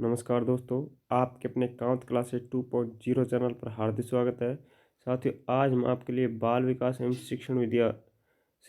नमस्कार दोस्तों, आपके अपने कांत क्लासेस 2.0 चैनल पर हार्दिक स्वागत है। साथियों, आज हम आपके लिए बाल विकास एवं शिक्षण विद्या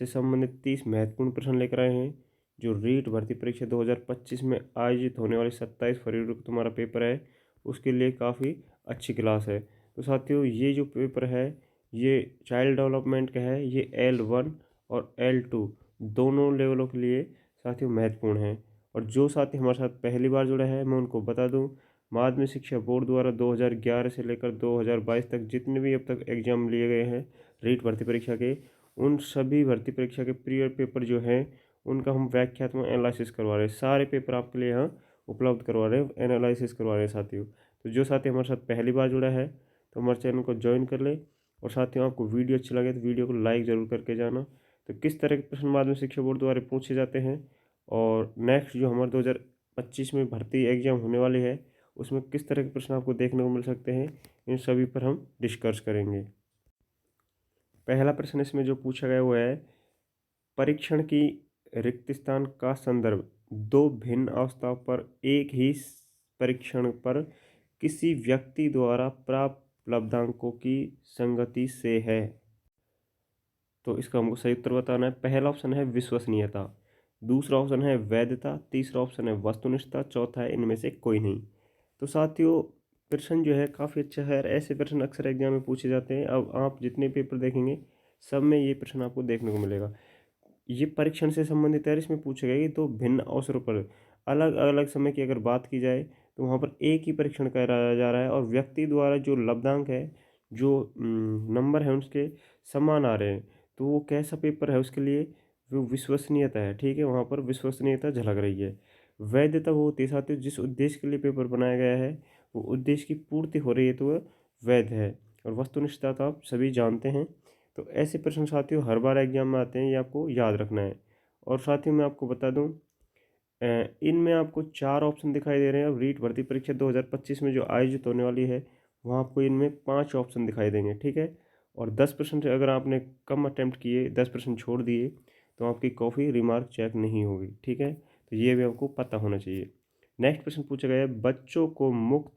से संबंधित 30 महत्वपूर्ण प्रश्न लेकर आए हैं, जो रीट भर्ती परीक्षा 2025 में आयोजित होने वाली 27 फरवरी को तुम्हारा पेपर है, उसके लिए काफ़ी अच्छी क्लास है। तो साथियों, ये जो पेपर है, ये चाइल्ड डेवलपमेंट का है। ये L1 और L2 दोनों लेवलों के लिए साथियों महत्वपूर्ण है। और जो साथी हमारे साथ पहली बार जुड़े हैं, मैं उनको बता दूं, माध्यमिक शिक्षा बोर्ड द्वारा 2011 से लेकर 2022 तक जितने भी अब तक एग्जाम लिए गए हैं रीट भर्ती परीक्षा के, उन सभी भर्ती परीक्षा के प्रीवियस पेपर जो हैं उनका हम व्याख्यात्मक एनालिसिस करवा रहे हैं। सारे पेपर आपके लिए यहाँ उपलब्ध करवा रहे हैं, एनालिसिस करवा रहे हैं साथियों। तो जो साथी हमारे साथ पहली बार जुड़ा है तो हमारे चैनल को ज्वाइन कर ले। और साथियों, आपको वीडियो अच्छी लगे तो वीडियो को लाइक ज़रूर करके जाना। तो किस तरह के प्रश्न माध्यमिक शिक्षा बोर्ड द्वारा पूछे जाते हैं और नेक्स्ट जो हमारे 2025 में भर्ती एग्जाम होने वाली है, उसमें किस तरह के प्रश्न आपको देखने को मिल सकते हैं, इन सभी पर हम डिस्कस करेंगे। पहला प्रश्न इसमें जो पूछा गया वो है, परीक्षण की रिक्त स्थान का संदर्भ दो भिन्न अवस्थाओं पर एक ही परीक्षण पर किसी व्यक्ति द्वारा प्राप्त लब्धांकों की संगति से है। तो इसका हमको सही उत्तर बताना है। पहला ऑप्शन है विश्वसनीयता, दूसरा ऑप्शन है वैधता, तीसरा ऑप्शन है वस्तुनिष्ठता, चौथा है इनमें से कोई नहीं। तो साथियों, प्रश्न जो है काफ़ी अच्छा है। ऐसे प्रश्न अक्सर एग्जाम में पूछे जाते हैं। अब आप जितने पेपर देखेंगे सब में ये प्रश्न आपको देखने को मिलेगा। ये परीक्षण से संबंधित है। इसमें पूछा गया कि तो भिन्न अवसरों पर अलग अलग समय की अगर बात की जाए तो वहाँ पर एक ही परीक्षण कराया जा रहा है और व्यक्ति द्वारा जो लब्धांक है, जो नंबर है, उसके समान आ रहे हैं। तो वो कैसा पेपर है, उसके लिए वो विश्वसनीयता है। ठीक है, वहाँ पर विश्वसनीयता झलक रही है। वैधता वो होती है साथियों, जिस उद्देश्य के लिए पेपर बनाया गया है वो उद्देश्य की पूर्ति हो रही है तो वह वैध है। और वस्तुनिष्ठता तो आप सभी जानते हैं। तो ऐसे प्रश्न साथियों हर बार एग्जाम में आते हैं, ये आपको याद रखना है। और साथियों, मैं आपको बता दूं, इनमें आपको 4 ऑप्शन दिखाई दे रहे हैं। अब रीट भर्ती परीक्षा 2025 में जो आयोजित होने वाली है, वहाँ आपको इनमें 5 ऑप्शन दिखाई देंगे। ठीक है, और 10 प्रश्न से अगर आपने कम अटैम्प्ट किए, 10 प्रश्न छोड़ दिए, तो आपकी कॉफ़ी रिमार्क चेक नहीं होगी। ठीक है, तो ये भी आपको पता होना चाहिए। नेक्स्ट प्रश्न पूछा गया है, बच्चों को मुफ्त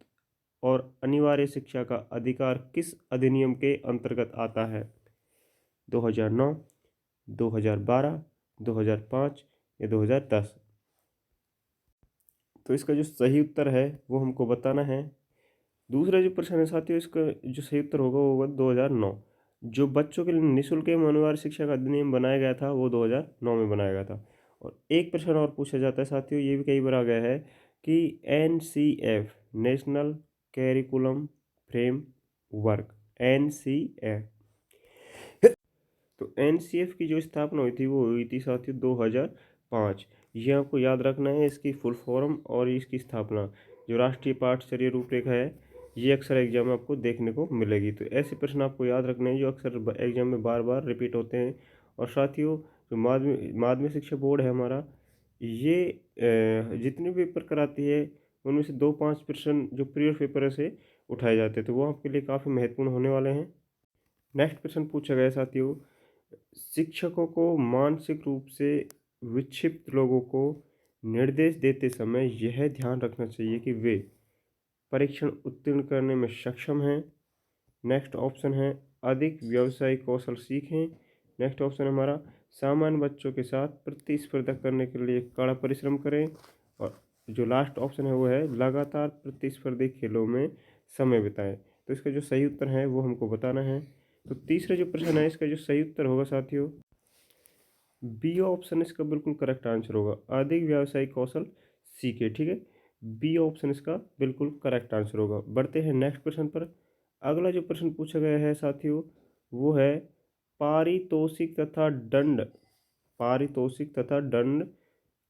और अनिवार्य शिक्षा का अधिकार किस अधिनियम के अंतर्गत आता है? 2009, 2012, 2005 या 2010? तो इसका जो सही उत्तर है वो हमको बताना है। दूसरा जो प्रश्न है साथियों, इसका जो सही उत्तर होगा वो होगा 2009। जो बच्चों के लिए निःशुल्क एवं अनिवार्य शिक्षा का अधिनियम बनाया गया था वो 2009 में बनाया गया था। और एक प्रश्न और पूछा जाता है साथियों, ये भी कई बार आ गया है कि NCF national curriculum frame work, NCF, तो NCF की जो स्थापना हुई थी वो हुई थी साथियों 2005। ये आपको याद रखना है, इसकी फुल फॉर्म और इसकी स्थापना। जो राष्ट्रीय पाठ्यचर्या रूपरेखा है, ये अक्सर एग्जाम में आपको देखने को मिलेगी। तो ऐसे प्रश्न आपको याद रखने हैं जो अक्सर एग्जाम में बार बार रिपीट होते हैं। और साथियों, जो माध्यमिक शिक्षा बोर्ड है हमारा, ये जितने भी पेपर कराती है उनमें से 2-5% जो प्रीवियस पेपर से उठाए जाते हैं, तो वो आपके लिए काफ़ी महत्वपूर्ण होने वाले हैं। नेक्स्ट प्रश्न पूछा गया साथियों, शिक्षकों को मानसिक रूप से विक्षिप्त लोगों को निर्देश देते समय यह ध्यान रखना चाहिए कि वे परीक्षण उत्तीर्ण करने में सक्षम हैं। नेक्स्ट ऑप्शन है अधिक व्यावसायिक कौशल सीखें। नेक्स्ट ऑप्शन है हमारा सामान्य बच्चों के साथ प्रतिस्पर्धा करने के लिए कड़ा परिश्रम करें। और जो लास्ट ऑप्शन है वो है लगातार प्रतिस्पर्धी खेलों में समय बिताएं। तो इसका जो सही उत्तर है वो हमको बताना है। तो तीसरा जो प्रश्न है, इसका जो सही उत्तर होगा साथियों, बी ऑप्शन इसका बिल्कुल करेक्ट आंसर होगा, अधिक व्यावसायिक कौशल सीखे। ठीक है, बी ऑप्शन इसका बिल्कुल करेक्ट आंसर होगा। बढ़ते हैं नेक्स्ट प्रश्न पर। अगला जो प्रश्न पूछा गया है साथियों वो है पारितोषिक तथा दंड, पारितोषिक तथा दंड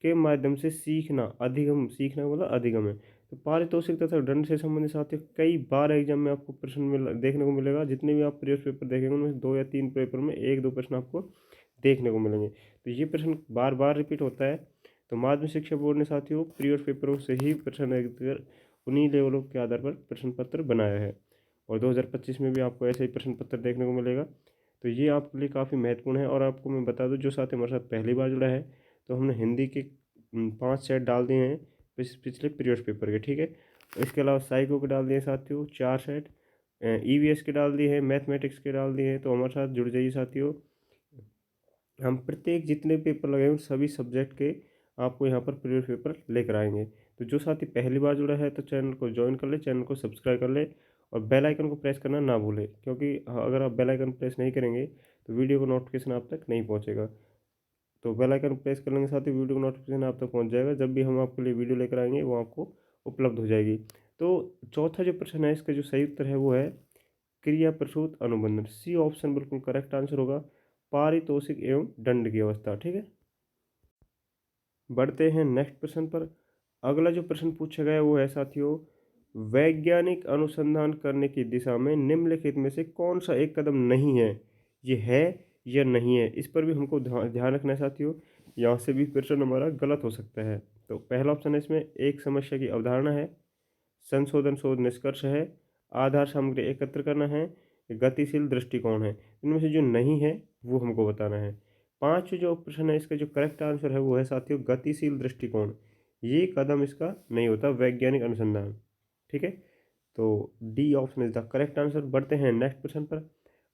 के माध्यम से सीखना अधिगम, सीखना बोला अधिगम है। तो पारितोषिक तथा दंड से संबंधित साथियों कई बार एग्जाम में आपको प्रश्न देखने को मिलेगा। जितने भी आप प्रीवियस पेपर देखेंगे उनमें 2 या 3 पेपर में 1-2 प्रश्न आपको देखने को मिलेंगे। तो ये प्रश्न बार बार रिपीट होता है। तो माध्यमिक शिक्षा बोर्ड ने साथियों प्रीवियस पेपरों से ही प्रश्न उन्हीं लेवलों के आधार पर प्रश्न पत्र बनाया है। और 2025 में भी आपको ऐसे ही प्रश्न पत्र देखने को मिलेगा। तो ये आपके लिए काफ़ी महत्वपूर्ण है। और आपको मैं बता दूं, जो साथी हमारे साथ पहली बार जुड़ा है, तो हमने हिंदी के 5 सेट डाल दिए हैं पिछले प्रीवियस पेपर के, ठीक है। इसके अलावा साइको के डाल दिए साथियों 4 सेट, ईवीएस के डाल दिए हैं, मैथमेटिक्स के डाल दिए हैं। तो हमारे साथ जुड़ जाइए साथियों। हम प्रत्येक जितने पेपर लगाए उन सभी सब्जेक्ट के आपको यहाँ पर प्रीवियस पेपर लेकर आएंगे। तो जो साथी पहली बार जुड़ा है तो चैनल को ज्वाइन कर ले, चैनल को सब्सक्राइब कर ले और बेल आइकन को प्रेस करना ना भूलें, क्योंकि अगर आप बेल आइकन प्रेस नहीं करेंगे तो वीडियो का नोटिफिकेशन आप तक नहीं पहुँचेगा। तो बेल आइकन प्रेस कर लेंगे साथ ही वीडियो का नोटिफिकेशन आप तक पहुँच जाएगा। जब भी हम आपके लिए वीडियो लेकर आएंगे वो आपको उपलब्ध हो जाएगी। तो चौथा जो प्रश्न है इसका जो सही उत्तर है वो है क्रिया प्रसूत अनुबंधन। सी ऑप्शन बिल्कुल करेक्ट आंसर होगा, पारितोषिक एवं दंड की अवस्था, ठीक है। बढ़ते हैं नेक्स्ट प्रश्न पर। अगला जो प्रश्न पूछा गया वो है साथियों, वैज्ञानिक अनुसंधान करने की दिशा में निम्नलिखित में से कौन सा एक कदम नहीं है। ये है या नहीं है, इस पर भी हमको ध्यान रखना है साथियों। यहाँ से भी प्रश्न हमारा गलत हो सकता है। तो पहला ऑप्शन है इसमें एक समस्या की अवधारणा है, संशोधन शोध निष्कर्ष है, आधार सामग्री एकत्र करना है, गतिशील दृष्टिकोण है। इनमें से जो नहीं है वो हमको बताना है। 5 जो प्रश्न है इसका जो करेक्ट आंसर है वो है साथियों गतिशील दृष्टिकोण। ये कदम इसका नहीं होता वैज्ञानिक अनुसंधान, ठीक है। तो D option is the correct answer. बढ़ते हैं नेक्स्ट प्रश्न पर।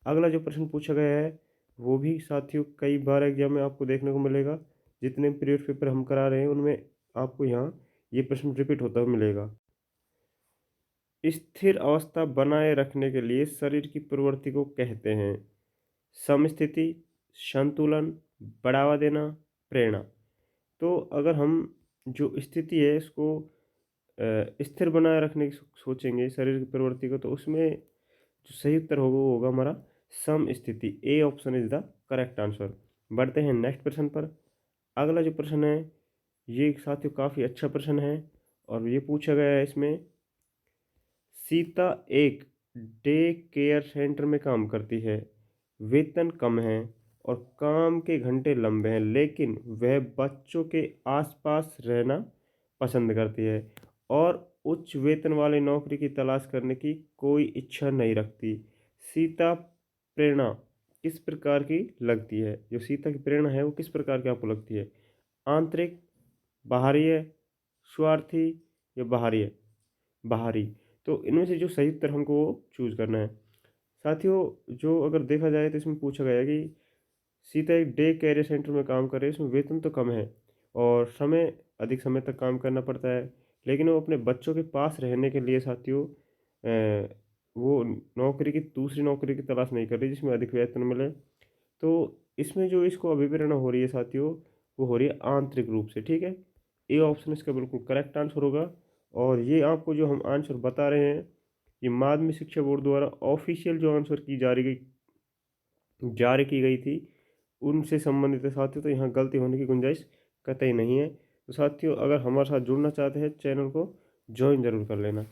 अगला जो प्रश्न पूछा गया है वो भी साथियों कई बार एग्जाम में आपको देखने को मिलेगा। जितने प्रीवियस पेपर हम करा रहे हैं उनमें आपको यहाँ ये प्रश्न रिपीट होता हुआ मिलेगा। स्थिर अवस्था बनाए रखने के लिए शरीर की प्रवृत्ति को कहते हैं समस्थिति, संतुलन, बढ़ावा देना, प्रेरणा। तो अगर हम जो स्थिति है इसको स्थिर बनाए रखने की सोचेंगे शरीर की प्रवृत्ति को, तो उसमें जो सही उत्तर होगा वो होगा हमारा समस्थिति। A option is the correct answer. बढ़ते हैं नेक्स्ट प्रश्न पर। अगला जो प्रश्न है ये साथियों काफ़ी अच्छा प्रश्न है और ये पूछा गया है इसमें, सीता एक डे केयर सेंटर में काम करती है, वेतन कम है और काम के घंटे लंबे हैं, लेकिन वह बच्चों के आसपास रहना पसंद करती है और उच्च वेतन वाली नौकरी की तलाश करने की कोई इच्छा नहीं रखती। सीता प्रेरणा किस प्रकार की लगती है? जो सीता की प्रेरणा है वो किस प्रकार की आपको लगती है? आंतरिक, बाहरी, स्वार्थी या बाहरी? बाहरी। तो इनमें से जो सही उत्तर हमको चूज करना है साथियों। जो अगर देखा जाए तो इसमें पूछा गया है कि सीता एक डे केयर सेंटर में काम कर रही है, इसमें वेतन तो कम है और समय अधिक समय तक काम करना पड़ता है, लेकिन वो अपने बच्चों के पास रहने के लिए साथियों वो नौकरी की दूसरी नौकरी की तलाश नहीं कर रही जिसमें अधिक वेतन मिले। तो इसमें जो इसको अभिप्रेरणा हो रही है साथियों वो हो रही है आंतरिक रूप से, ठीक है। ए ऑप्शन इसका बिल्कुल करेक्ट आंसर होगा। और ये आपको जो हम आंसर बता रहे हैं ये माध्यमिक शिक्षा बोर्ड द्वारा ऑफिशियल जो आंसर की जारी की गई थी उनसे संबंधित है साथियों। तो यहाँ गलती होने की गुंजाइश कतई नहीं है। तो साथियों अगर हमारे साथ जुड़ना चाहते हैं चैनल को ज्वाइन जरूर कर लेना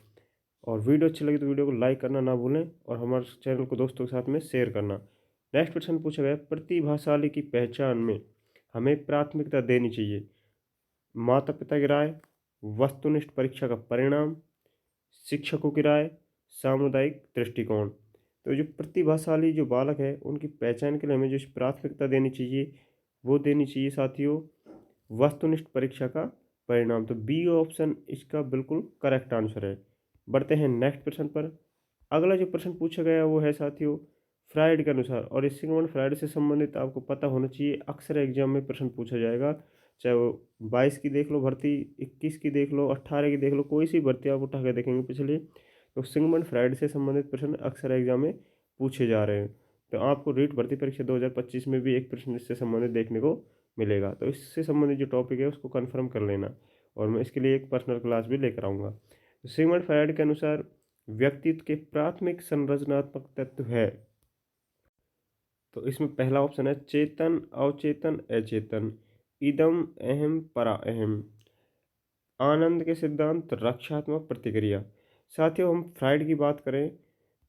और वीडियो अच्छी लगी तो वीडियो को लाइक करना ना भूलें और हमारे चैनल को दोस्तों के साथ में शेयर करना। नेक्स्ट प्रश्न पूछा गया, प्रतिभाशाली की पहचान में हमें प्राथमिकता देनी चाहिए। माता पिता की राय, वस्तुनिष्ठ परीक्षा का परिणाम, शिक्षकों की राय, सामुदायिक दृष्टिकोण। तो जो प्रतिभाशाली जो बालक है उनकी पहचान के लिए हमें जो प्राथमिकता देनी चाहिए वो देनी चाहिए साथियों वस्तुनिष्ठ परीक्षा का परिणाम। तो बी ऑप्शन इसका बिल्कुल करेक्ट आंसर है। बढ़ते हैं नेक्स्ट प्रश्न पर। अगला जो प्रश्न पूछा गया वो है साथियों फ्राइड के अनुसार, और इस सिगमंड फ्राइड से संबंधित आपको पता होना चाहिए, अक्सर एग्जाम में प्रश्न पूछा जाएगा। चाहे वो 22 की देख लो भर्ती, 21 की देख लो, 18 की देख लो, कोई सी भर्ती आप उठा के देखेंगे पिछले, तो सिगमंड फ्राइड से संबंधित प्रश्न अक्सर एग्जाम में पूछे जा रहे हैं। तो आपको रीट भर्ती परीक्षा 2025 में भी एक प्रश्न इससे संबंधित देखने को मिलेगा। तो इससे संबंधित जो टॉपिक है उसको कंफर्म कर लेना और मैं इसके लिए एक पर्सनल क्लास भी लेकर आऊँगा। तो सिगमंड फ्राइड के अनुसार व्यक्तित्व के प्राथमिक संरचनात्मक तत्व है, तो इसमें पहला ऑप्शन है चेतन, अवचेतन, अचेतन, इदम, अहम, परा अहम, आनंद के सिद्धांत, रक्षात्मक प्रतिक्रिया। साथियों हम फ्राइड की बात करें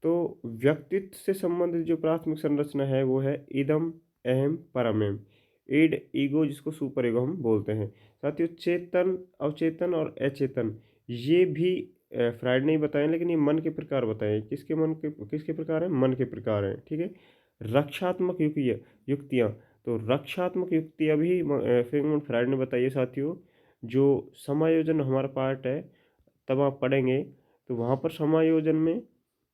तो व्यक्तित्व से संबंधित जो प्राथमिक संरचना है वो है इदम, अहम, परम अहम, ईड, ईगो, जिसको सुपर ईगो हम बोलते हैं। साथियों चेतन, अवचेतन और अचेतन ये भी फ्राइड ने ही बताए, लेकिन ये मन के प्रकार बताए। किसके प्रकार हैं? मन के प्रकार हैं, ठीक है। रक्षात्मक युक्तियाँ, तो रक्षात्मक युक्तियाँ भी फ्राइड ने बताई है साथियों। जो समायोजन हमारा पार्ट है तब आप पढ़ेंगे तो वहाँ पर समायोजन में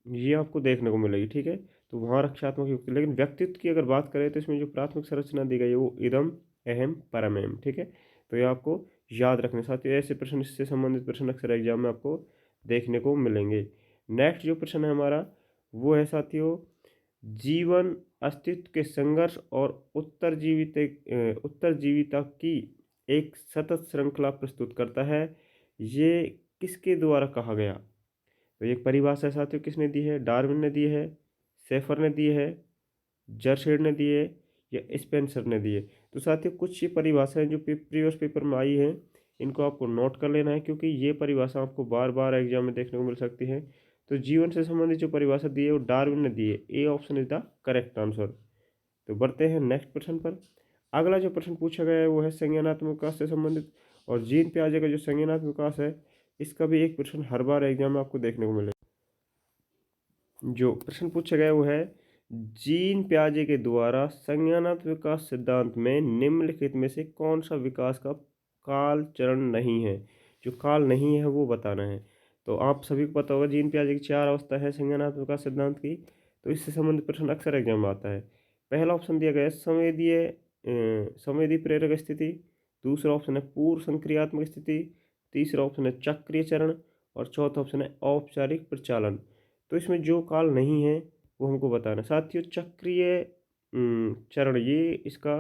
ये आपको देखने को मिलेगी, ठीक है। तो वहाँ रक्षात्मक युक्ति, लेकिन व्यक्तित्व की अगर बात करें तो इसमें जो प्राथमिक संरचना दी गई है वो इदम अहम परम अहम, ठीक है। तो ये आपको याद रखने, साथ ही ऐसे प्रश्न, इससे संबंधित प्रश्न अक्सर एग्जाम में आपको देखने को मिलेंगे। नेक्स्ट जो प्रश्न है हमारा वो है साथियों, जीवन अस्तित्व के संघर्ष और उत्तरजीविता की एक सतत श्रृंखला प्रस्तुत करता है। ये किसके द्वारा कहा गया? तो ये परिभाषा साथियों किसने दी है? डार्विन ने दी है, सेफर ने दी है, जर्शेड ने दी है या स्पेंसर ने दी है? तो साथियों कुछ ये परिभाषाएं जो प्रीवियस पेपर में आई हैं इनको आपको नोट कर लेना है, क्योंकि ये परिभाषा आपको बार बार एग्जाम में देखने को मिल सकती है। तो जीवन से संबंधित जो परिभाषा दी है वो डार्विन ने दी है। ए option is the correct answer. तो बढ़ते हैं नेक्स्ट प्रश्न पर। अगला जो प्रश्न पूछा गया है वो है संज्ञानात्मक विकास से संबंधित, और जीन पियाजे का जो संज्ञानात्मक विकास है इसका भी एक प्रश्न हर बार एग्जाम में आपको देखने को मिलेगा। जो प्रश्न पूछा गया वो है, जीन पियाजे के द्वारा संज्ञानात्मक विकास सिद्धांत में निम्नलिखित में से कौन सा विकास का काल चरण नहीं है? जो काल नहीं है वो बताना है। तो आप सभी को पता होगा जीन पियाजे की 4 अवस्था है संज्ञानात्मक विकास सिद्धांत की। तो इससे संबंधित प्रश्न अक्सर एग्जाम में आता है। पहला ऑप्शन दिया गया है संवेदी प्रेरक स्थिति, दूसरा ऑप्शन है पूर्व संक्रियात्मक स्थिति, तीसरा ऑप्शन है चक्रीय चरण और चौथा ऑप्शन है औपचारिक प्रचालन। तो इसमें जो काल नहीं है वो हमको बताना। साथियों चक्रीय चरण, ये इसका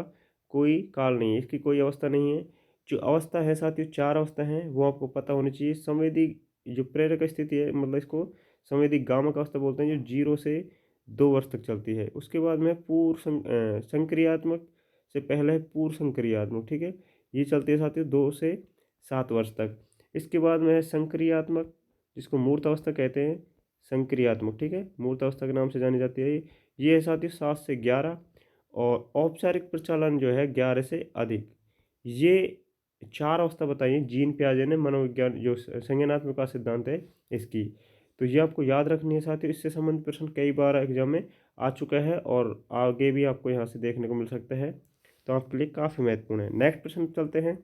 कोई काल नहीं है, इसकी कोई अवस्था नहीं है। जो अवस्था है साथियों 4 अवस्था हैं वो आपको पता होनी चाहिए। संवेदी जो प्रेरक स्थिति है, मतलब इसको संवेदी गामक अवस्था बोलते हैं, जो 0 से 2 वर्ष तक चलती है। उसके बाद में संक्रियात्मक से पहले है पूर्व संक्रियात्मक, ठीक है। ये चलती है साथियों 2 से 7 वर्ष तक। इसके बाद में है संक्रियात्मक, जिसको मूर्त अवस्था कहते हैं, संक्रियात्मक, ठीक है, मूर्त अवस्था के नाम से जानी जाती है। ये है साथियों 7 से 11, और औपचारिक प्रचालन जो है 11 से अधिक। ये 4 अवस्था बताइए जीन पियाजे ने मनोविज्ञान जो संज्ञानात्मक का सिद्धांत है इसकी। तो ये आपको याद रखनी है साथियों। इससे संबंधित प्रश्न कई बार एग्जाम में आ चुका है और आगे भी आपको यहाँ से देखने को मिल सकता है, तो आपके लिए काफ़ी महत्वपूर्ण है। नेक्स्ट प्रश्न चलते हैं।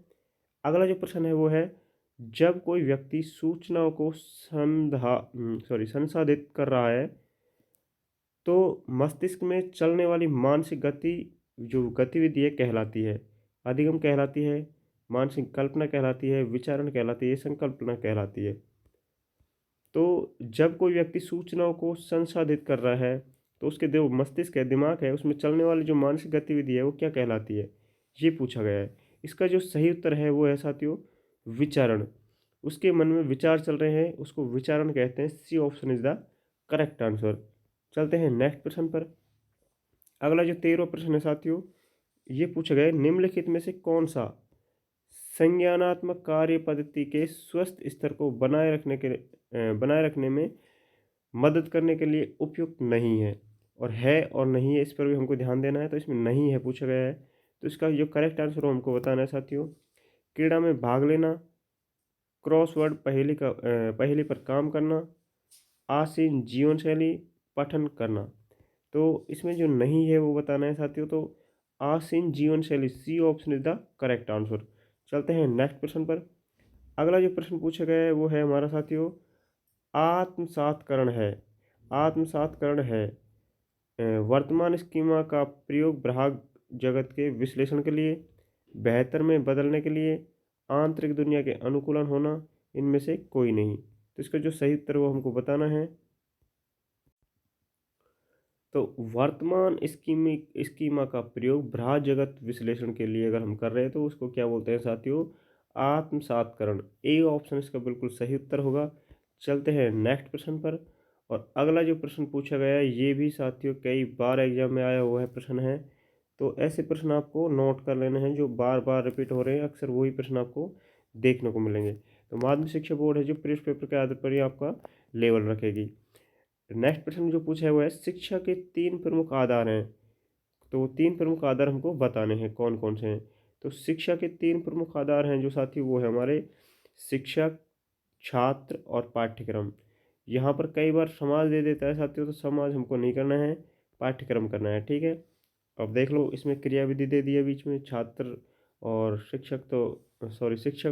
अगला जो प्रश्न है वो है, जब कोई व्यक्ति सूचनाओं को संसाधित कर रहा है तो मस्तिष्क में चलने वाली मानसिक गति जो गतिविधि है कहलाती है? अधिगम कहलाती है, मानसिक कल्पना कहलाती है, विचारण कहलाती है, संकल्पना कहलाती है? तो जब कोई व्यक्ति सूचनाओं को संसाधित कर रहा है तो उसके जो मस्तिष्क है, दिमाग है, उसमें चलने वाली जो मानसिक गतिविधि है वो क्या कहलाती है? ये पूछा गया है। इसका जो सही उत्तर है वो है साथियों विचारण। उसके मन में विचार चल रहे हैं, उसको विचारण कहते हैं। C option is the correct answer. चलते हैं नेक्स्ट प्रश्न पर। अगला जो 13वां प्रश्न है साथियों, ये पूछा गया है, निम्नलिखित में से कौन सा संज्ञानात्मक कार्य पद्धति के स्वस्थ स्तर को बनाए रखने में मदद करने के लिए उपयुक्त नहीं है? और है और नहीं है, इस पर भी हमको ध्यान देना है। तो इसमें नहीं है पूछा गया है, तो इसका जो करेक्ट आंसर हो हमको बताना है साथियों। क्रीड़ा में भाग लेना, क्रॉसवर्ड पहेली पर काम करना, आसीन जीवन शैली, पठन करना। तो इसमें जो नहीं है वो बताना है साथियों। तो आसीन जीवन शैली, C option is the correct answer. चलते हैं नेक्स्ट प्रश्न पर। अगला जो प्रश्न पूछा गया है वो है हमारा साथियों आत्मसातकरण है। आत्मसातकरण है वर्तमान स्कीमा का प्रयोग ग्राहक जगत के विश्लेषण के लिए, बेहतर में बदलने के लिए, आंतरिक दुनिया के अनुकूलन होना, इनमें से कोई नहीं। तो इसका जो सही उत्तर वो हमको बताना है। तो वर्तमान स्कीमा का प्रयोग भ्रात जगत विश्लेषण के लिए अगर हम कर रहे हैं तो उसको क्या बोलते हैं साथियों? आत्मसातकरण। ए ऑप्शन इसका बिल्कुल सही उत्तर होगा। चलते हैं नेक्स्ट प्रश्न पर। और अगला जो प्रश्न पूछा गया है ये भी साथियों कई बार एग्जाम में आया हुआ है प्रश्न है। तो ऐसे प्रश्न आपको नोट कर लेने हैं जो बार बार रिपीट हो रहे हैं, अक्सर वही प्रश्न आपको देखने को मिलेंगे। तो माध्यमिक शिक्षा बोर्ड है जो प्रीवियस पेपर के आधार पर ही आपका लेवल रखेगी। नेक्स्ट प्रश्न जो पूछा है वो है, शिक्षा के 3 प्रमुख आधार हैं। तो 3 प्रमुख आधार हमको बताने हैं कौन कौन से हैं। तो शिक्षा के 3 प्रमुख आधार हैं जो साथी वो है हमारे शिक्षक, छात्र और पाठ्यक्रम। यहाँ पर कई बार समाज दे देता है साथियों, तो समाज हमको नहीं करना है, पाठ्यक्रम करना है, ठीक है। अब देख लो इसमें क्रियाविधि दे दी है बीच में, छात्र और शिक्षक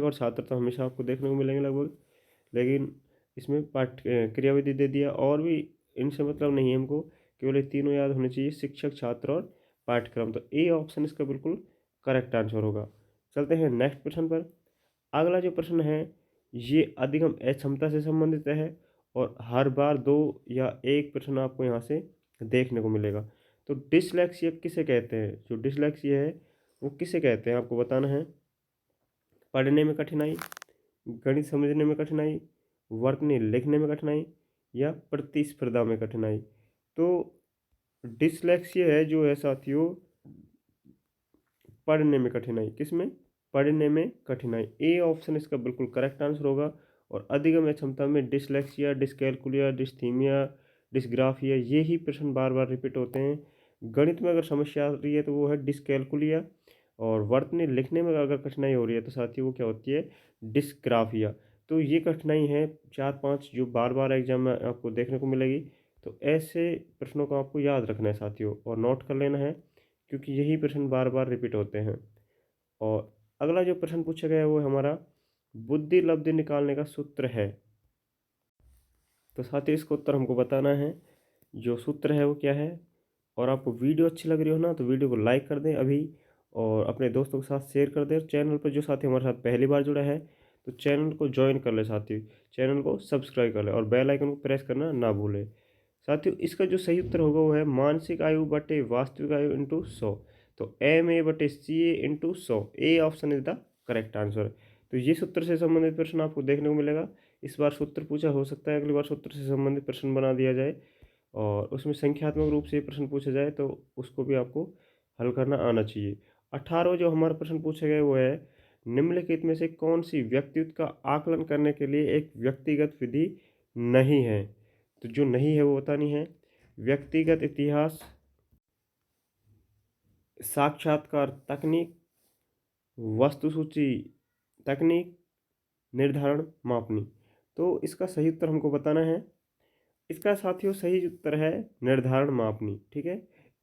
और छात्र तो हमेशा आपको देखने को मिलेंगे लगभग, लेकिन इसमें क्रियाविधि दे दिया और भी इनसे मतलब नहीं है हमको, केवल ये तीनों याद होने चाहिए, शिक्षक, छात्र और पाठ्यक्रम। तो ए ऑप्शन इसका बिल्कुल करेक्ट आंसर होगा। चलते हैं नेक्स्ट प्रश्न पर। अगला जो प्रश्न है ये अधिगम अक्षमता से संबंधित है और हर बार 2 या 1 प्रश्न आपको यहाँ से देखने को मिलेगा। तो डिसलेक्सिया किसे कहते हैं? जो डिसलेक्सिया है वो किसे कहते हैं आपको बताना है। पढ़ने में कठिनाई, गणित समझने में कठिनाई, वर्तनी लिखने में कठिनाई या प्रतिस्पर्धा में कठिनाई। तो डिसलेक्सिया है जो है साथियों पढ़ने में कठिनाई। किसमें? पढ़ने में कठिनाई। ए ऑप्शन इसका बिल्कुल करेक्ट आंसर होगा। और अधिगम क्षमता में डिसलेक्सिया, डिसकैलकुलिया, डिस्थीमिया, डिसग्राफिया ये ही प्रश्न बार बार रिपीट होते हैं। गणित में अगर समस्या आ रही है तो वो है डिसकैलकुलिया, और वर्तनी लिखने में अगर कठिनाई हो रही है तो साथियों वो क्या होती है? डिसग्राफिया। तो ये कठिनाई है 4-5 जो बार बार एग्जाम में आपको देखने को मिलेगी। तो ऐसे प्रश्नों को आपको याद रखना है साथियों और नोट कर लेना है, क्योंकि यही प्रश्न बार बार रिपीट होते हैं। और अगला जो प्रश्न पूछा गया है वो हमारा बुद्धि लब्धि निकालने का सूत्र है। तो साथियों इसका उत्तर हमको बताना है। जो सूत्र है वो क्या है। और आपको वीडियो अच्छी लग रही हो ना तो वीडियो को लाइक कर दें अभी, और अपने दोस्तों के साथ शेयर कर दें। चैनल पर जो साथी हमारे साथ पहली बार जुड़ा है तो चैनल को ज्वाइन कर ले साथियों, चैनल को सब्सक्राइब कर ले और बेल आइकन को प्रेस करना ना भूलें। साथियों इसका जो सही उत्तर होगा वो है मानसिक आयु बटे वास्तविक आयु इंटू 100। तो MA/CA into 100, A option is the correct answer. तो ये सूत्र से संबंधित प्रश्न आपको देखने को मिलेगा। इस बार सूत्र पूछा, हो सकता है अगली बार सूत्र से संबंधित प्रश्न बना दिया जाए और उसमें संख्यात्मक रूप से प्रश्न पूछा जाए तो उसको भी आपको हल करना आना चाहिए। 18 जो हमारा प्रश्न पूछा गया वो है निम्नलिखित में से कौन सी व्यक्तित्व का आकलन करने के लिए एक व्यक्तिगत विधि नहीं है। तो जो नहीं है वो बतानी है। व्यक्तिगत इतिहास, साक्षात्कार तकनीक, वस्तुसूची तकनीक, निर्धारण मापनी। तो इसका सही उत्तर हमको बताना है। इसका साथियों सही उत्तर है निर्धारण मापनी। ठीक है,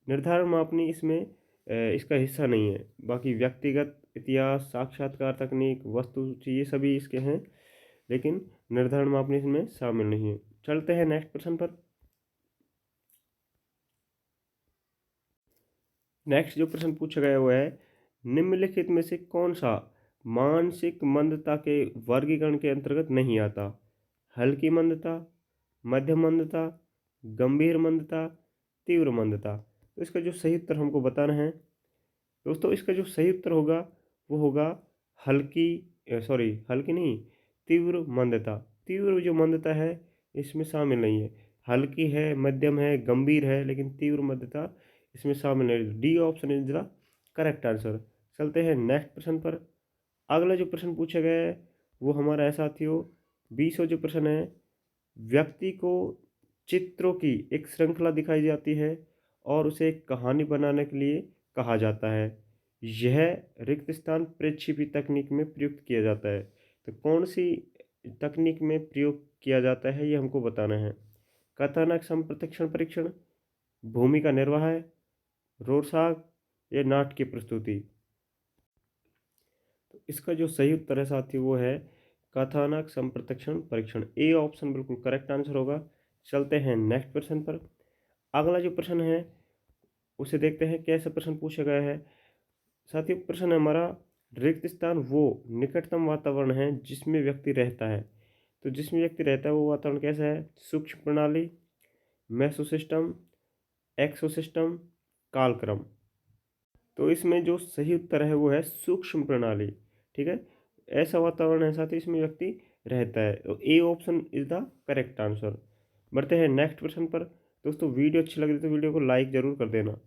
निर्धारण मापनी इसमें इसका हिस्सा नहीं है। बाकी व्यक्तिगत इतिहास, साक्षात्कार तकनीक, वस्तुसूची ये सभी इसके हैं, लेकिन निर्धारण मापनी इसमें शामिल नहीं है। चलते हैं नेक्स्ट प्रश्न पर। नेक्स्ट जो प्रश्न पूछा गया वो है निम्नलिखित में से कौन सा मानसिक मंदता के वर्गीकरण के अंतर्गत नहीं आता। हल्की मंदता, मध्यम मंदता, गंभीर मंदता, तीव्र मंदता। तो इसका जो सही उत्तर हमको बताना है दोस्तों। इसका जो सही उत्तर होगा वो होगा हल्की नहीं, तीव्र मंदता। तीव्र जो मंदता है इसमें शामिल नहीं है। हल्की है, मध्यम है, गंभीर है, लेकिन तीव्र मंदता इसमें शामिल नहीं। D option is the correct answer. चलते हैं नेक्स्ट प्रश्न पर। अगला जो प्रश्न पूछा गया है वो हमारा है साथियों 20वां जो प्रश्न है। व्यक्ति को चित्रों की एक श्रृंखला दिखाई जाती है और उसे एक कहानी बनाने के लिए कहा जाता है। यह रिक्त स्थान प्रक्षेपी तकनीक में प्रयुक्त किया जाता है। तो कौन सी तकनीक में प्रयोग किया जाता है ये हमको बताना है। कथानक संप्रत्यक्षण परीक्षण, भूमिका निर्वाह, रोरसाक या नाटकीय प्रस्तुति। तो इसका जो सही उत्तर है साथी वो है कथानक संप्रत्यक्षण परीक्षण। ए ऑप्शन बिल्कुल करेक्ट आंसर होगा। चलते हैं नेक्स्ट प्रश्न पर। अगला जो प्रश्न है उसे देखते हैं कैसा प्रश्न पूछा गया है। साथियों प्रश्न है हमारा रिक्त स्थान वो निकटतम वातावरण है जिसमें व्यक्ति रहता है। तो जिसमें व्यक्ति रहता है वो वातावरण कैसा है? सूक्ष्म प्रणाली, मेसोसिस्टम, एक्सोसिस्टम, कालक्रम। तो इसमें जो सही उत्तर है वो है सूक्ष्म प्रणाली। ठीक है, ऐसा वातावरण है साथ ही इसमें व्यक्ति रहता है। तो ए option is the correct answer. बढ़ते हैं नेक्स्ट प्रश्न पर। दोस्तों वीडियो अच्छी लग रही तो वीडियो को लाइक जरूर कर देना।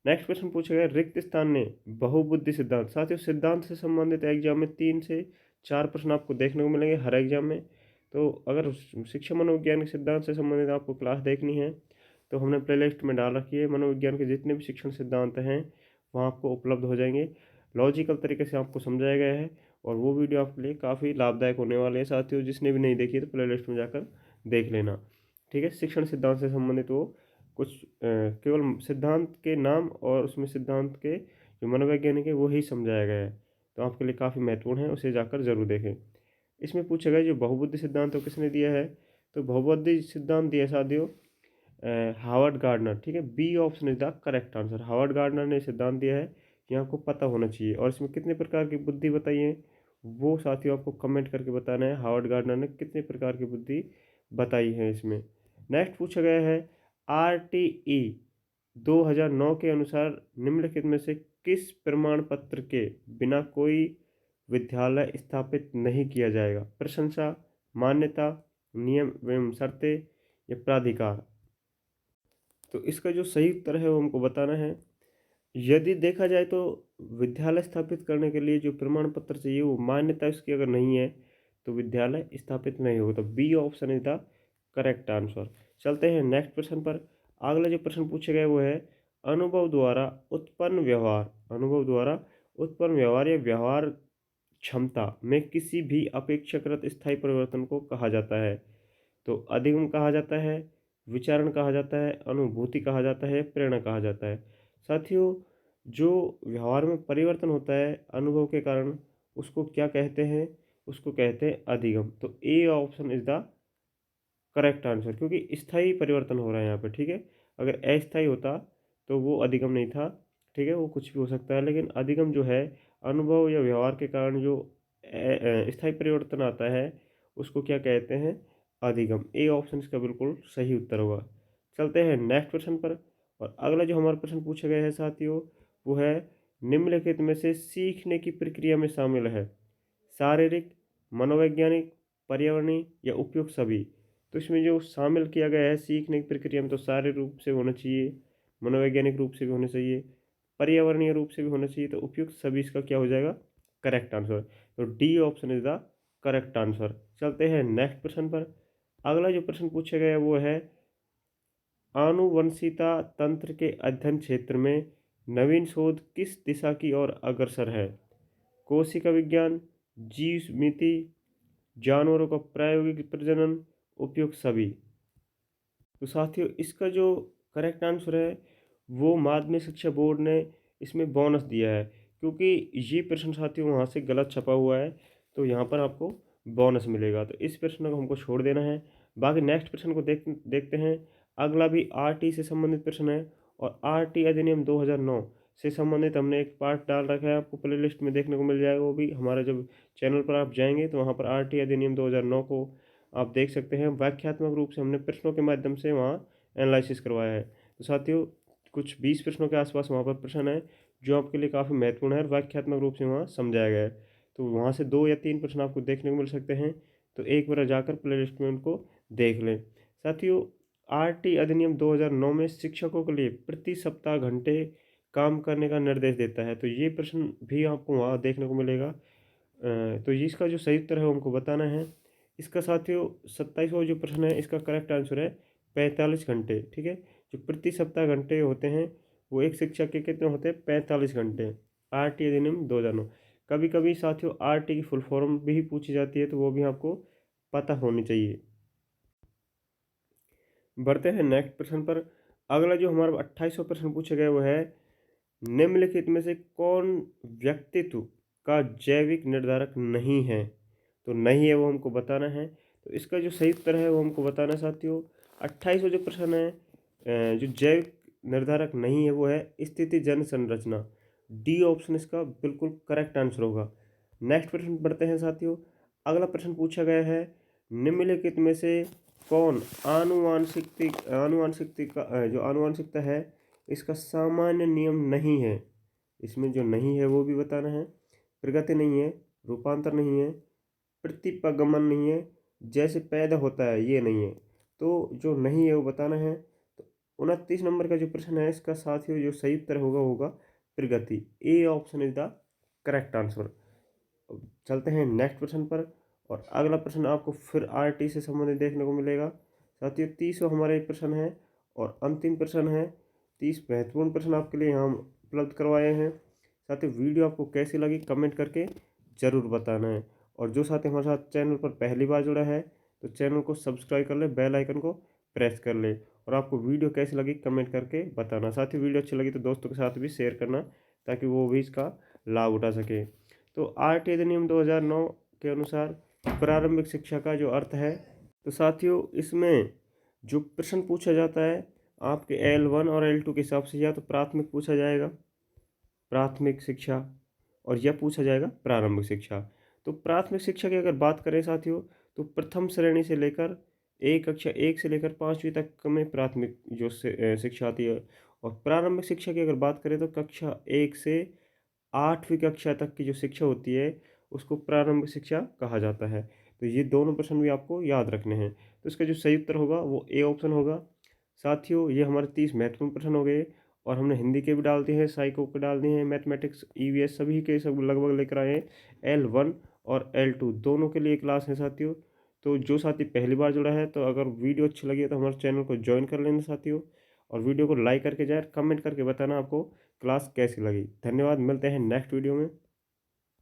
नेक्स्ट प्रश्न पूछा गया रिक्त स्थान ने बहुबुद्धि सिद्धांत। साथियों सिद्धांत से संबंधित एग्जाम में 3 से 4 प्रश्न आपको देखने को मिलेंगे हर एग्जाम में। तो अगर शिक्षा मनोविज्ञान के सिद्धांत से संबंधित आपको क्लास देखनी है तो हमने प्लेलिस्ट में डाल रखी है। मनोविज्ञान के जितने भी शिक्षण सिद्धांत हैं वहाँ आपको उपलब्ध हो जाएंगे। लॉजिकल तरीके से आपको समझाया गया है और वो वीडियो आपके लिए काफ़ी लाभदायक होने वाले हैं साथियों। जिसने भी नहीं देखी तो प्लेलिस्ट में जाकर देख लेना। ठीक है, शिक्षण सिद्धांत से संबंधित वो कुछ केवल सिद्धांत के नाम और उसमें सिद्धांत के जो मनोवैज्ञानिक है वो ही समझाया गया है। तो आपके लिए काफ़ी महत्वपूर्ण है, उसे जाकर ज़रूर देखें। इसमें पूछा गया जो बहुबुद्धि सिद्धांत तो किसने दिया है, तो बहुबुद्धि सिद्धांत दिया साथियों हावर्ड गार्डनर, ठीक है। B option is the correct answer. Howard Gardner ने सिद्धांत दिया है कि आपको पता होना चाहिए। और इसमें कितने प्रकार की बुद्धि बताई है वो साथियों आपको कमेंट करके बताना है, हावर्ड गार्डनर ने कितने प्रकार की बुद्धि बताई है इसमें। नेक्स्ट पूछा गया है RTE 2009 के अनुसार निम्नलिखित में से किस प्रमाण पत्र के बिना कोई विद्यालय स्थापित नहीं किया जाएगा? प्रशंसा, मान्यता, नियम एवं शर्तें या प्राधिकार। तो इसका जो सही उत्तर है वो हमको बताना है। यदि देखा जाए तो विद्यालय स्थापित करने के लिए जो प्रमाण पत्र चाहिए वो मान्यता उसकी अगर नहीं है तो विद्यालय स्थापित नहीं होगा। तो B option is the correct answer. चलते हैं नेक्स्ट प्रश्न पर। अगला जो प्रश्न पूछा गया वो है अनुभव द्वारा उत्पन्न व्यवहार, अनुभव द्वारा उत्पन्न व्यवहार या व्यवहार क्षमता में किसी भी अपेक्षाकृत स्थायी परिवर्तन को कहा जाता है? तो अधिगम कहा जाता है, विचारण कहा जाता है, अनुभूति कहा जाता है, प्रेरणा कहा जाता है। साथियों, जो व्यवहार में परिवर्तन होता है अनुभव के कारण उसको क्या कहते हैं? उसको कहते हैं अधिगम। तो ए option is the correct answer, क्योंकि स्थायी परिवर्तन हो रहा है यहाँ पे, ठीक है। अगर अस्थायी होता तो वो अधिगम नहीं था, ठीक है, वो कुछ भी हो सकता है। लेकिन अधिगम जो है अनुभव या व्यवहार के कारण जो स्थायी परिवर्तन आता है उसको क्या कहते हैं? अधिगम। ए ऑप्शन इसका बिल्कुल सही उत्तर होगा। चलते हैं नेक्स्ट प्रश्न पर। और अगला जो हमारा प्रश्न पूछा गया है साथियों वो है निम्नलिखित में से सीखने की प्रक्रिया में शामिल है शारीरिक, मनोवैज्ञानिक, पर्यावरणीय या उपयुक्त सभी। तो इसमें जो शामिल किया गया है सीखने की प्रक्रिया में तो शारीरिक रूप से होना चाहिए, मनोवैज्ञानिक रूप से भी होना चाहिए, पर्यावरणीय रूप से भी होना चाहिए। तो उपयुक्त सभी इसका क्या हो जाएगा? Correct answer. तो D option is the correct answer. चलते हैं नेक्स्ट प्रश्न पर। अगला जो प्रश्न पूछा गया है वो है आनुवंशिकता तंत्र के अध्ययन क्षेत्र में नवीन शोध किस दिशा की ओर अग्रसर है? कोशिका विज्ञान, जीव समिति, जानवरों का प्रायोगिक प्रजनन, उपयुक्त सभी। तो साथियों इसका जो करेक्ट आंसर है वो माध्यमिक शिक्षा बोर्ड ने इसमें बोनस दिया है, क्योंकि ये प्रश्न साथियों वहाँ से गलत छपा हुआ है तो यहाँ पर आपको बोनस मिलेगा। तो इस प्रश्न को हमको छोड़ देना है। बाकी नेक्स्ट प्रश्न को देखते हैं। अगला भी RT से संबंधित प्रश्न है और RT अधिनियम 2009 से संबंधित हमने एक पार्ट डाल रखा है, आपको प्ले लिस्ट में देखने को मिल जाएगा। वो भी हमारे जब चैनल पर आप जाएंगे तो वहाँ पर RT अधिनियम 2009 को आप देख सकते हैं। व्याख्यात्मक रूप से हमने प्रश्नों के माध्यम से वहाँ एनालिसिस करवाया है। तो साथियों कुछ 20 प्रश्नों के आसपास वहाँ पर प्रश्न है जो आपके लिए काफ़ी महत्वपूर्ण है और व्याख्यात्मक रूप से वहाँ समझाया गया है। तो वहाँ से 2 या 3 प्रश्न आपको देखने को मिल सकते हैं। तो एक बार जाकर प्ले लिस्ट में उनको देख लें। साथियों RT अधिनियम 2009 में शिक्षकों के लिए प्रति सप्ताह घंटे काम करने का निर्देश देता है। तो ये प्रश्न भी आपको वहाँ देखने को मिलेगा। तो इसका जो सही उत्तर है वो हमको बताना है। इसका साथियों 27वां जो प्रश्न है इसका करेक्ट आंसर है 45 घंटे, ठीक है। जो प्रति सप्ताह घंटे होते हैं वो एक शिक्षक के कितने होते हैं? 45 घंटे। RT अधिनियम 2009। कभी कभी साथियों RT की फुल फॉर्म भी पूछी जाती है तो वो भी आपको पता होनी चाहिए। बढ़ते हैं नेक्स्ट प्रश्न पर। अगला जो हमारा 28वां प्रश्न पूछा गया वो है निम्नलिखित में से कौन व्यक्तित्व का जैविक निर्धारक नहीं है? तो नहीं है वो हमको बताना है। तो इसका जो सही उत्तर है वो हमको बताना है साथियों। 28वां जो प्रश्न है जो जैविक निर्धारक नहीं है वो है स्थिति जन संरचना। डी ऑप्शन इसका बिल्कुल करेक्ट आंसर होगा। नेक्स्ट प्रश्न पढ़ते हैं साथियों। अगला प्रश्न पूछा गया है निम्नलिखित में से कौन आनुवांशिकता जो आनुवांशिकता है इसका सामान्य नियम नहीं है? इसमें जो नहीं है वो भी बताना है। प्रगति नहीं है, रूपांतर नहीं है, प्रतिपागमन नहीं है, जैसे पैदा होता है ये नहीं है। तो जो नहीं है वो बताना है। तो 29 नंबर का जो प्रश्न है इसका साथियों जो सही उत्तर होगा प्रगति। A option is the correct answer. चलते हैं नेक्स्ट प्रश्न पर। और अगला प्रश्न आपको फिर RT से संबंधित देखने को मिलेगा। साथियों 30वां हमारा एक प्रश्न है और अंतिम प्रश्न है। 30 महत्वपूर्ण प्रश्न आपके लिए यहाँ उपलब्ध करवाए हैं। साथियों वीडियो आपको कैसी लगी कमेंट करके ज़रूर बताना है। और जो साथी हमारे साथ चैनल पर पहली बार जुड़ा है तो चैनल को सब्सक्राइब कर ले, बेल आइकन को प्रेस कर ले। और आपको वीडियो कैसी लगी कमेंट करके बताना। साथ ही वीडियो अच्छी लगी तो दोस्तों के साथ भी शेयर करना ताकि वो भी इसका लाभ उठा सके। तो आरटी अधिनियम 2009 के अनुसार प्रारंभिक शिक्षा का जो अर्थ है, तो साथियों इसमें जो प्रश्न पूछा जाता है आपके L1 और L2 के हिसाब से, या तो प्राथमिक पूछा जाएगा प्राथमिक शिक्षा, और यह पूछा जाएगा प्रारंभिक शिक्षा। तो प्राथमिक शिक्षा की अगर बात करें साथियों, तो प्रथम श्रेणी से लेकर कक्षा 1 से लेकर 5वीं तक में प्राथमिक जो शिक्षा आती है। और प्रारंभिक शिक्षा की अगर बात करें तो कक्षा 1 से 8वीं कक्षा तक की जो शिक्षा होती है उसको प्रारंभिक शिक्षा कहा जाता है। तो ये दोनों प्रश्न भी आपको याद रखने हैं। तो इसका जो सही उत्तर होगा वो ए ऑप्शन होगा। साथियों ये हमारे 30 महत्वपूर्ण प्रश्न हो गए, और हमने हिंदी के भी डाल दिए हैं, साइको के डाल दिए हैं, मैथमेटिक्स ईवीएस सभी के सब लगभग लेकर आए हैं। L1 और L2 दोनों के लिए क्लास है साथियों। तो जो साथी पहली बार जुड़ा है, तो अगर वीडियो अच्छी लगी है तो हमारे चैनल को ज्वाइन कर लेना साथियों, और वीडियो को लाइक करके जाए, कमेंट करके बताना आपको क्लास कैसी लगी। धन्यवाद, मिलते हैं नेक्स्ट वीडियो में।